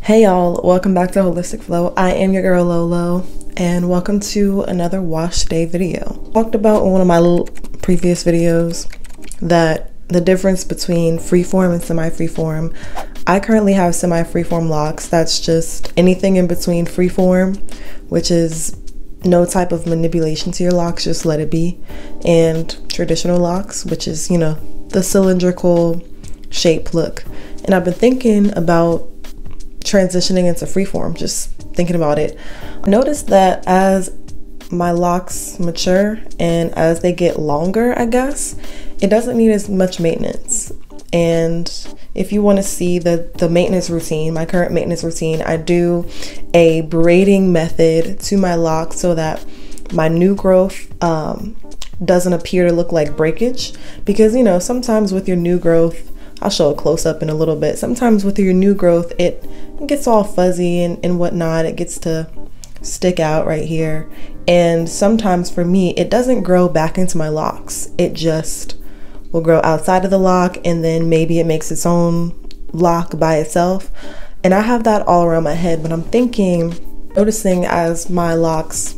Hey y'all, welcome back to Holistic Flow. I am your girl Lolo, and welcome to another wash day video. Talked about in one of my previous videos that the difference between freeform and semi-freeform. I currently have semi-freeform locks. That's just anything in between freeform, which is no type of manipulation to your locks, just let it be, and traditional locks, which is, the cylindrical shape look. And I've been thinking about transitioning into freeform, just thinking about it. I noticed that as my locks mature and as they get longer, I guess, it doesn't need as much maintenance. And if you want to see the maintenance routine, my current maintenance routine, I do a braiding method to my locks so that my new growth doesn't appear to look like breakage. Because, sometimes with your new growth, I'll show a close up in a little bit. Sometimes with your new growth, it gets all fuzzy and whatnot. It gets to stick out right here. And sometimes for me, it doesn't grow back into my locks. It just will grow outside of the lock, and then maybe it makes its own lock by itself. And I have that all around my head, but I'm noticing as my locks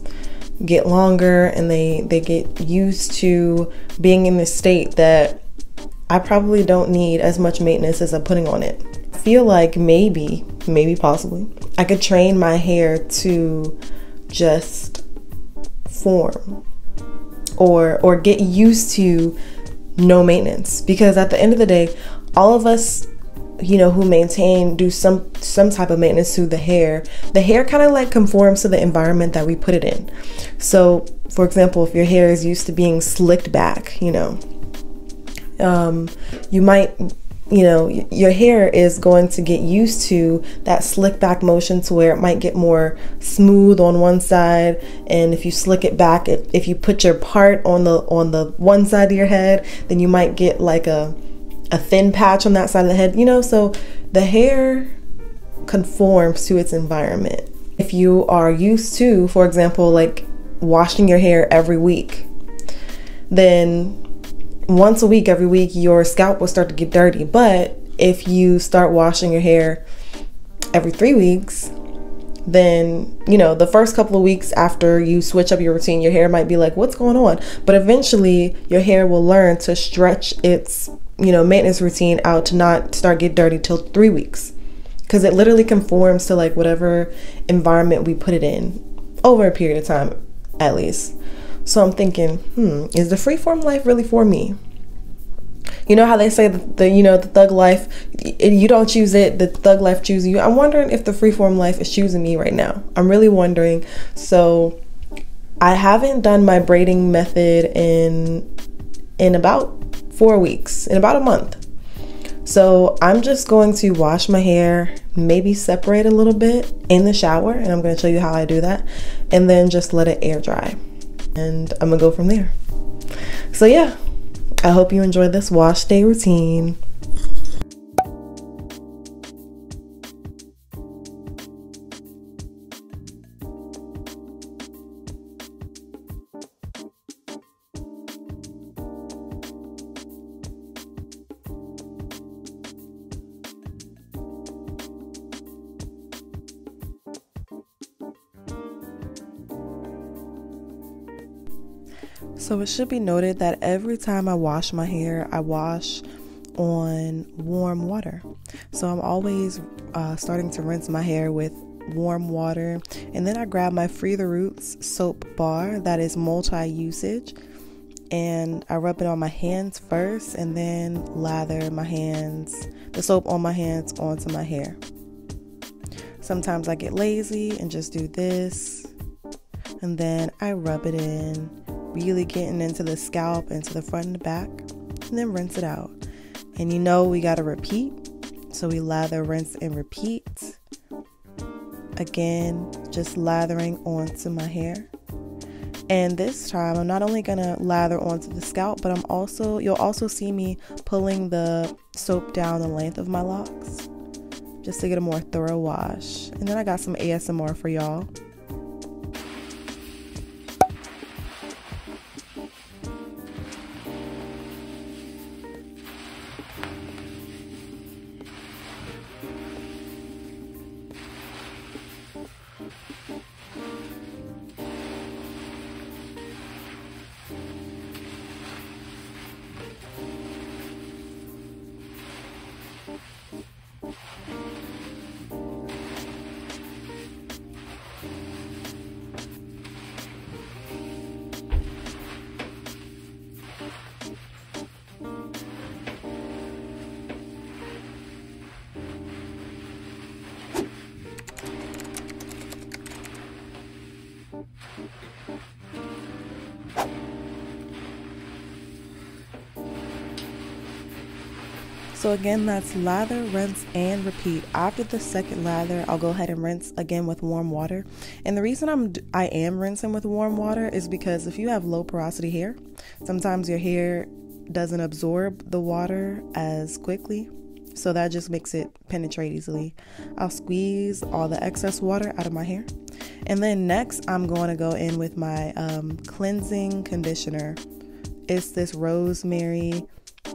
get longer and they get used to being in this state that I probably don't need as much maintenance as I'm putting on it. I feel like maybe possibly, I could train my hair to just form or get used to no maintenance. Because at the end of the day, all of us, who do some type of maintenance to the hair kind of like conforms to the environment that we put it in. So for example, if your hair is used to being slicked back, you might, your hair is going to get used to that slick back motion to where it might get more smooth on one side. And if you slick it back, if you put your part on the one side of your head, then you might get like a thin patch on that side of the head, so the hair conforms to its environment. If you are used to, for example, like washing your hair every week, then once a week, every week, your scalp will start to get dirty. But if you start washing your hair every 3 weeks, then, the first couple of weeks after you switch up your routine, your hair might be like, what's going on? But eventually your hair will learn to stretch its, maintenance routine out to not start get dirty till 3 weeks. Because it literally conforms to like whatever environment we put it in over a period of time, at least. So I'm thinking, is the freeform life really for me? You know how they say the thug life, you don't choose it, the thug life chooses you. I'm wondering if the freeform life is choosing me right now. I'm really wondering. So I haven't done my braiding method in about 4 weeks, in about a month. So I'm just going to wash my hair, maybe separate a little bit in the shower, and I'm going to show you how I do that, and then just let it air dry. And I'm gonna go from there. So yeah, I hope you enjoyed this wash day routine. So it should be noted that every time I wash my hair, I wash on warm water. So I'm always starting to rinse my hair with warm water, and then I grab my Free the Roots soap bar that is multi-usage, and I rub it on my hands first and then lather the soap on my hands onto my hair. Sometimes I get lazy and just do this, and then I rub it in, really getting into the scalp, into the front and the back, and then rinse it out. And we gotta repeat. So we lather, rinse, and repeat. Again, just lathering onto my hair. And this time, I'm not only gonna lather onto the scalp, but you'll also see me pulling the soap down the length of my locks, just to get a more thorough wash. And then I got some ASMR for y'all. So again, that's lather, rinse, and repeat. After the second lather, I'll go ahead and rinse again with warm water. And the reason I am rinsing with warm water is because if you have low porosity hair, sometimes your hair doesn't absorb the water as quickly. So that just makes it penetrate easily. I'll squeeze all the excess water out of my hair. And then next, I'm going to go in with my cleansing conditioner. It's this rosemary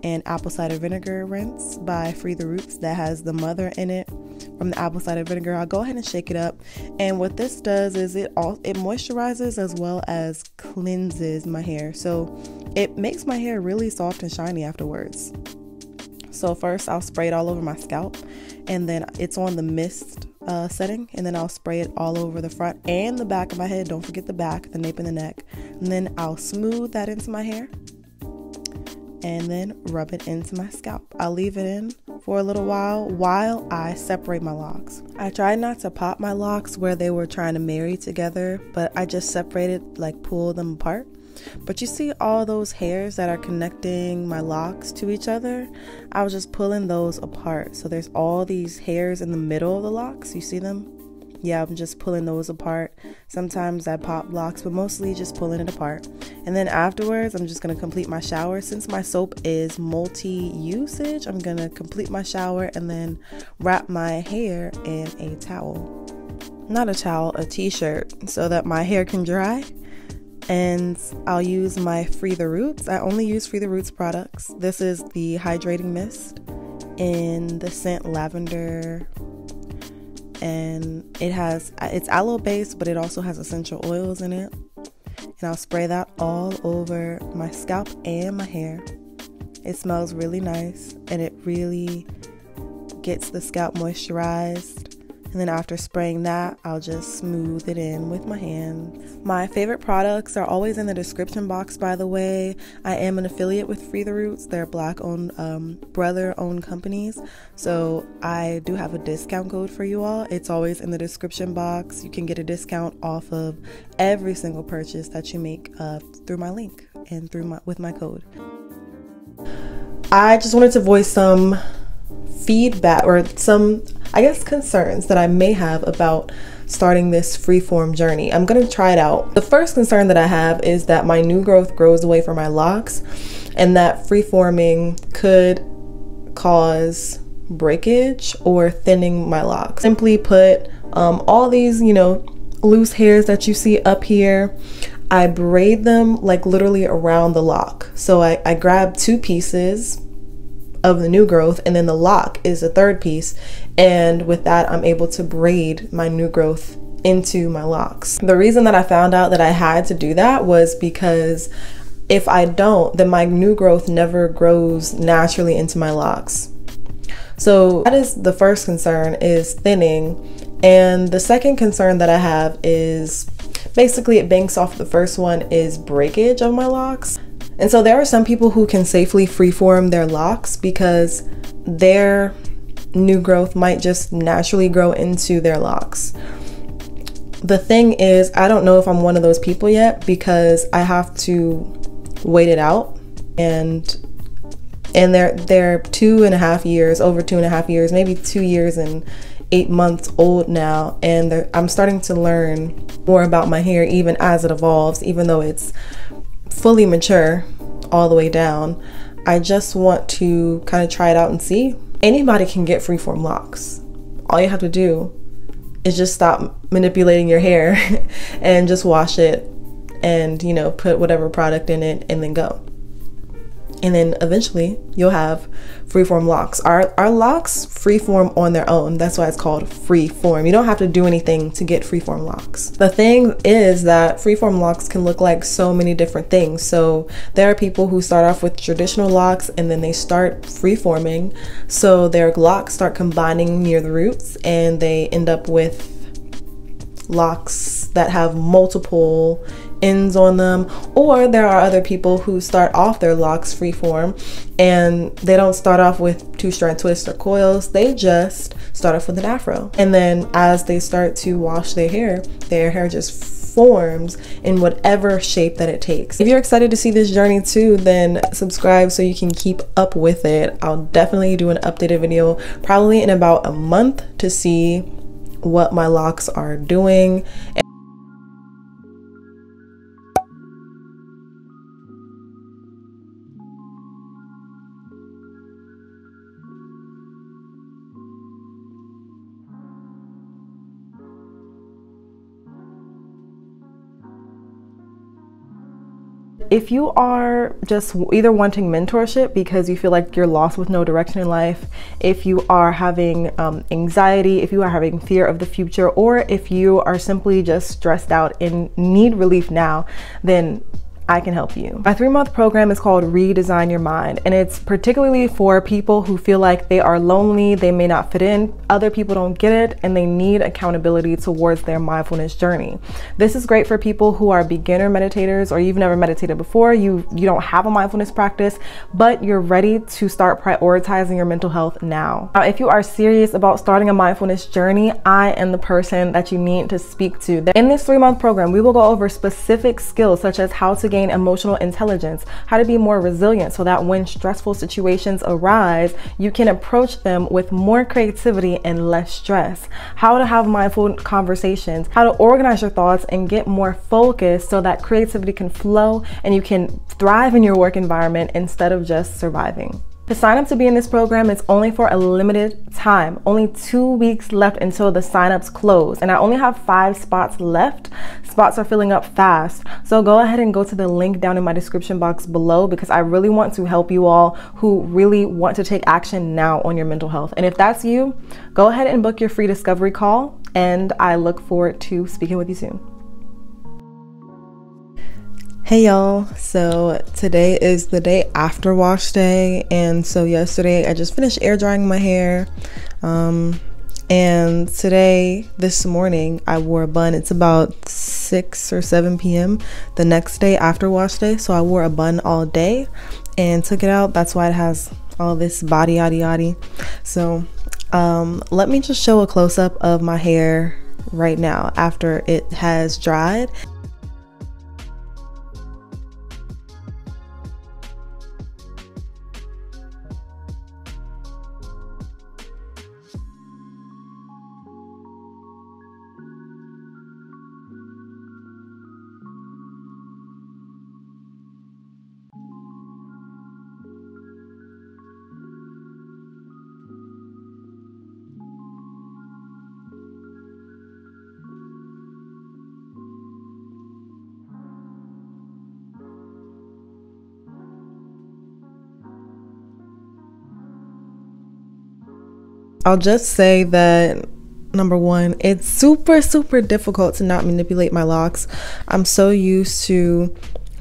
and apple cider vinegar rinse by Free the Roots that has the mother in it from the apple cider vinegar. I'll go ahead and shake it up, and what this does is it moisturizes as well as cleanses my hair, so it makes my hair really soft and shiny afterwards. So first I'll spray it all over my scalp, and then it's on the mist setting, and then I'll spray it all over the front and the back of my head. Don't forget the back, the nape and the neck. And then I'll smooth that into my hair and then rub it into my scalp. I'll leave it in for a little while I separate my locks. I tried not to pop my locks where they were trying to marry together, but I just separated, like pulled them apart. But you see all those hairs that are connecting my locks to each other? I was just pulling those apart. So there's all these hairs in the middle of the locks. You see them? Yeah, I'm just pulling those apart. Sometimes I pop locks, but mostly just pulling it apart. And then afterwards, I'm just going to complete my shower. Since my soap is multi-usage, I'm going to complete my shower and then wrap my hair in a towel. Not a towel, a t-shirt, so that my hair can dry. And I'll use my Free the Roots. I only use Free the Roots products. This is the hydrating mist in the scent lavender, and it's aloe based, but it also has essential oils in it. And I'll spray that all over my scalp and my hair. It smells really nice, and it really gets the scalp moisturized. And then after spraying that, I'll just smooth it in with my hands. My favorite products are always in the description box, by the way. I am an affiliate with Free the Roots. They're Black-owned, brother-owned companies. So I do have a discount code for you all. It's always in the description box. You can get a discount off of every single purchase that you make through my link and with my code. I just wanted to voice some feedback or some, I guess, concerns that I may have about starting this freeform journey. I'm gonna try it out. The first concern that I have is that my new growth grows away from my locks, and that freeforming could cause breakage or thinning my locks. Simply put, all these, loose hairs that you see up here, I braid them like literally around the lock. So I grab two pieces of the new growth, and then the lock is a third piece, and with that I'm able to braid my new growth into my locks. The reason that I found out that I had to do that was because if I don't, then my new growth never grows naturally into my locks. So that is the first concern, is thinning. And the second concern that I have is basically it banks off the first one, is breakage of my locks. And so there are some people who can safely freeform their locks because their new growth might just naturally grow into their locks. The thing is, I don't know if I'm one of those people yet because I have to wait it out, and they're 2.5 years, over 2.5 years, maybe 2 years and 8 months old now, and I'm starting to learn more about my hair even as it evolves, even though it's fully mature all the way down. I just want to kind of try it out and see. Anybody can get freeform locks. All you have to do is just stop manipulating your hair and just wash it and, put whatever product in it and then go. And then eventually you'll have freeform locks. Our locks freeform on their own. That's why it's called freeform. You don't have to do anything to get freeform locks. The thing is that freeform locks can look like so many different things. So there are people who start off with traditional locks and then they start freeforming. So their locks start combining near the roots and they end up with locks that have multiple ends on them. Or there are other people who start off their locks freeform and they don't start off with 2-strand twists or coils. They just start off with an afro, and then as they start to wash their hair just forms in whatever shape that it takes. If you're excited to see this journey too, then subscribe so you can keep up with it. I'll definitely do an updated video probably in about a month to see what my locks are doing. If you are just either wanting mentorship because you feel like you're lost with no direction in life, if you are having anxiety, if you are having fear of the future, or if you are simply just stressed out and need relief now, then I can help you. My 3-month program is called Redesign Your Mind, and it's particularly for people who feel like they are lonely, they may not fit in, other people don't get it, and they need accountability towards their mindfulness journey. This is great for people who are beginner meditators, or you've never meditated before, you don't have a mindfulness practice, but you're ready to start prioritizing your mental health now. Now, if you are serious about starting a mindfulness journey, I am the person that you need to speak to. In this 3-month program, we will go over specific skills such as how to gain emotional intelligence, how to be more resilient so that when stressful situations arise, you can approach them with more creativity and less stress, how to have mindful conversations, how to organize your thoughts and get more focused so that creativity can flow and you can thrive in your work environment instead of just surviving. To sign up to be in this program, it's only for a limited time. Only 2 weeks left until the signups close, and I only have 5 spots left. Spots are filling up fast. So go ahead and go to the link down in my description box below, because I really want to help you all who really want to take action now on your mental health. And if that's you, go ahead and book your free discovery call, and I look forward to speaking with you soon. Hey y'all, so today is the day after wash day, and so yesterday I just finished air drying my hair, and this morning I wore a bun. It's about 6 or 7 p.m. the next day after wash day, so I wore a bun all day and took it out. That's why it has all this body yaddy yaddy. So let me just show a close-up of my hair right now after it has dried. I'll just say that number one, it's super difficult to not manipulate my locks. I'm so used to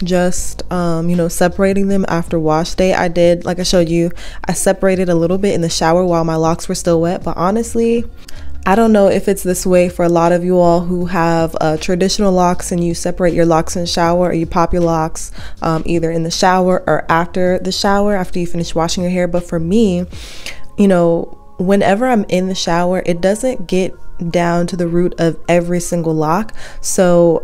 just separating them after wash day. I did, like I showed you, I separated a little bit in the shower while my locks were still wet, but honestly, I don't know if it's this way for a lot of you all who have traditional locks and you separate your locks in the shower, or you pop your locks either in the shower or after the shower after you finish washing your hair. But for me, whenever I'm in the shower, it doesn't get down to the root of every single lock. So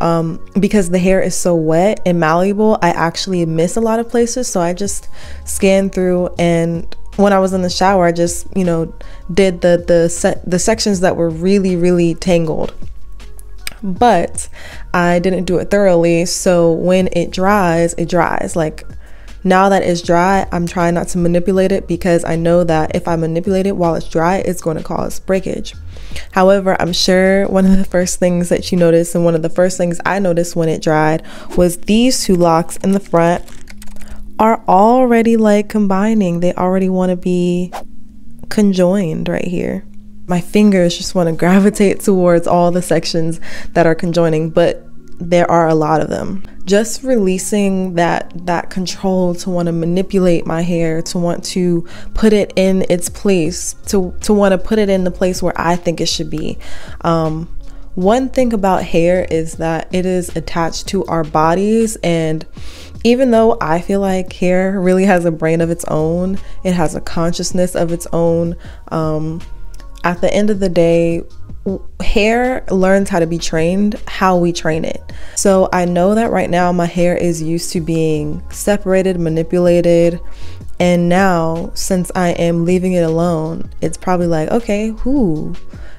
because the hair is so wet and malleable, I actually miss a lot of places. So I just scan through, and when I was in the shower, I just did the sections that were really tangled, but I didn't do it thoroughly. So when it dries, like, now that it's dry, I'm trying not to manipulate it, because I know that if I manipulate it while it's dry, it's going to cause breakage. However, I'm sure one of the first things that you notice, and one of the first things I noticed when it dried, was these 2 locks in the front are already like combining. They already want to be conjoined right here. My fingers just want to gravitate towards all the sections that are conjoining, but there are a lot of them. Just releasing that control to want to manipulate my hair, to want to put it in its place, to want to put it in the place where I think it should be. One thing about hair is that it is attached to our bodies, and even though I feel like hair really has a brain of its own, it has a consciousness of its own, at the end of the day, hair learns how to be trained how we train it. So I know that right now my hair is used to being separated, manipulated, and now since I am leaving it alone, it's probably like, okay,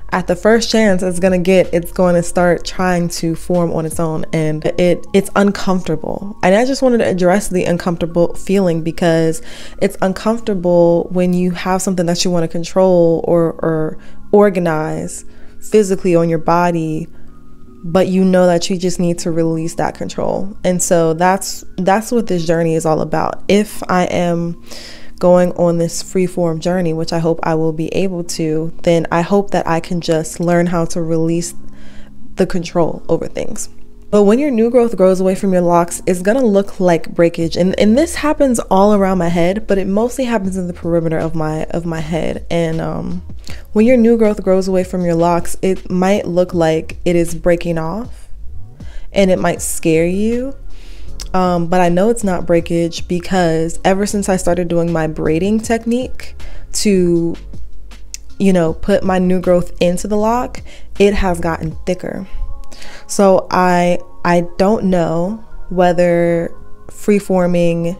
at the first chance it's going to start trying to form on its own, and it's uncomfortable. And I just wanted to address the uncomfortable feeling, because it's uncomfortable when you have something that you want to control or organize physically on your body, but you know that you just need to release that control. And so that's what this journey is all about. If I am going on this freeform journey, which I hope I will be able to, then I hope that I can just learn how to release the control over things. But when your new growth grows away from your locks, it's gonna look like breakage, and this happens all around my head, but it mostly happens in the perimeter of my head. And when your new growth grows away from your locks, it might look like it is breaking off, and it might scare you. But I know it's not breakage, because ever since I started doing my braiding technique to, put my new growth into the lock, it has gotten thicker. So I don't know whether freeforming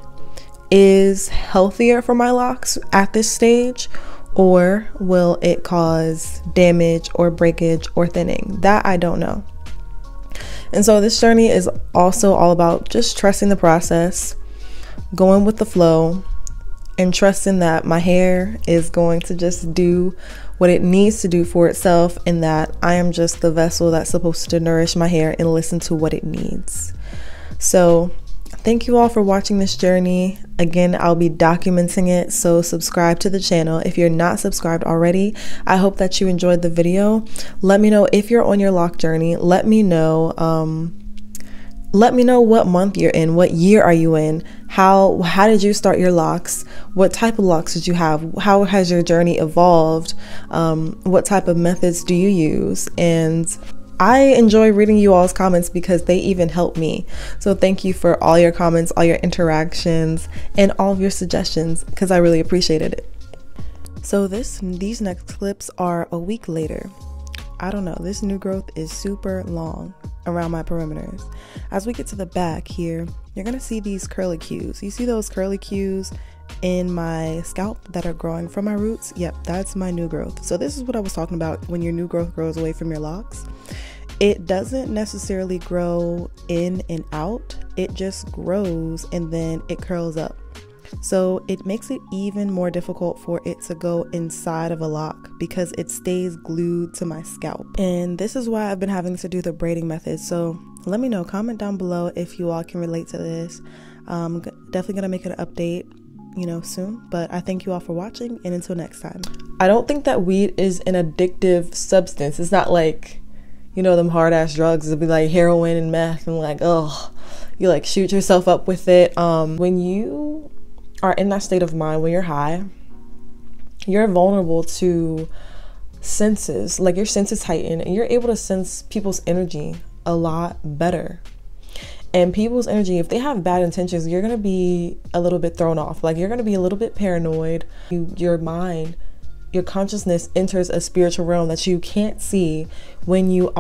is healthier for my locks at this stage, or will it cause damage or breakage or thinning. That I don't know. And so this journey is also all about just trusting the process, going with the flow, and trusting that my hair is going to just do what it needs to do for itself, and that I am just the vessel that's supposed to nourish my hair and listen to what it needs. So thank you all for watching this journey. Again, I'll be documenting it, so subscribe to the channel if you're not subscribed already. I hope that you enjoyed the video. Let me know if you're on your lock journey. Let me know what month you're in, what year are you in, how did you start your locks, what type of locks did you have, how has your journey evolved, what type of methods do you use. And I enjoy reading you all's comments because they even help me. So thank you for all your comments, all your interactions, and all of your suggestions, because I really appreciated it. So these next clips are a week later. I don't know, this new growth is super long around my perimeters. As we get to the back here, you're gonna see these curlicues. You see those curlicues in my scalp that are growing from my roots? Yep, that's my new growth. So this is what I was talking about when your new growth grows away from your locks. It doesn't necessarily grow in and out, it just grows and then it curls up. So it makes it even more difficult for it to go inside of a lock, because it stays glued to my scalp. And this is why I've been having to do the braiding method. So let me know, comment down below if you all can relate to this. Definitely gonna make an update, soon. But I thank you all for watching, and until next time. I don't think that weed is an addictive substance. It's not like, them hard ass drugs. It'll be like heroin and meth, and like, you like shoot yourself up with it. When you are in that state of mind, when you're high, you're vulnerable to senses, like your senses heighten, and you're able to sense people's energy a lot better. And people's energy, if they have bad intentions, you're gonna be a little bit thrown off. Like, you're gonna be a little bit paranoid. Your mind, your consciousness enters a spiritual realm that you can't see when you're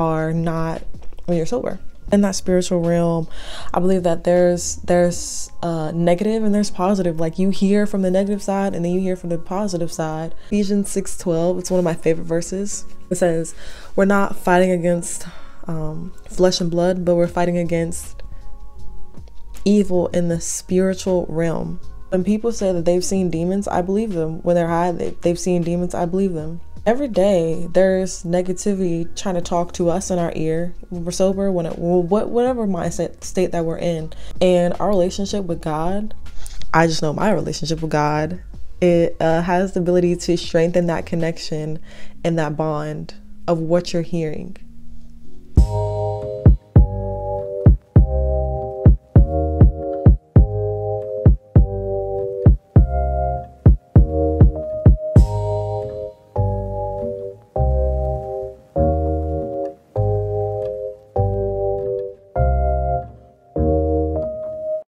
sober. In that spiritual realm, I believe that there's negative and there's positive. Like, you hear from the negative side and then you hear from the positive side. Ephesians 6:12, it's one of my favorite verses. It says, we're not fighting against flesh and blood, but we're fighting against evil in the spiritual realm. When people say that they've seen demons, I believe them. When they're high, they've seen demons, I believe them. Every day there's negativity trying to talk to us in our ear. When we're sober, whatever mindset state that we're in. And our relationship with God, I just know my relationship with God, it has the ability to strengthen that connection and that bond of what you're hearing.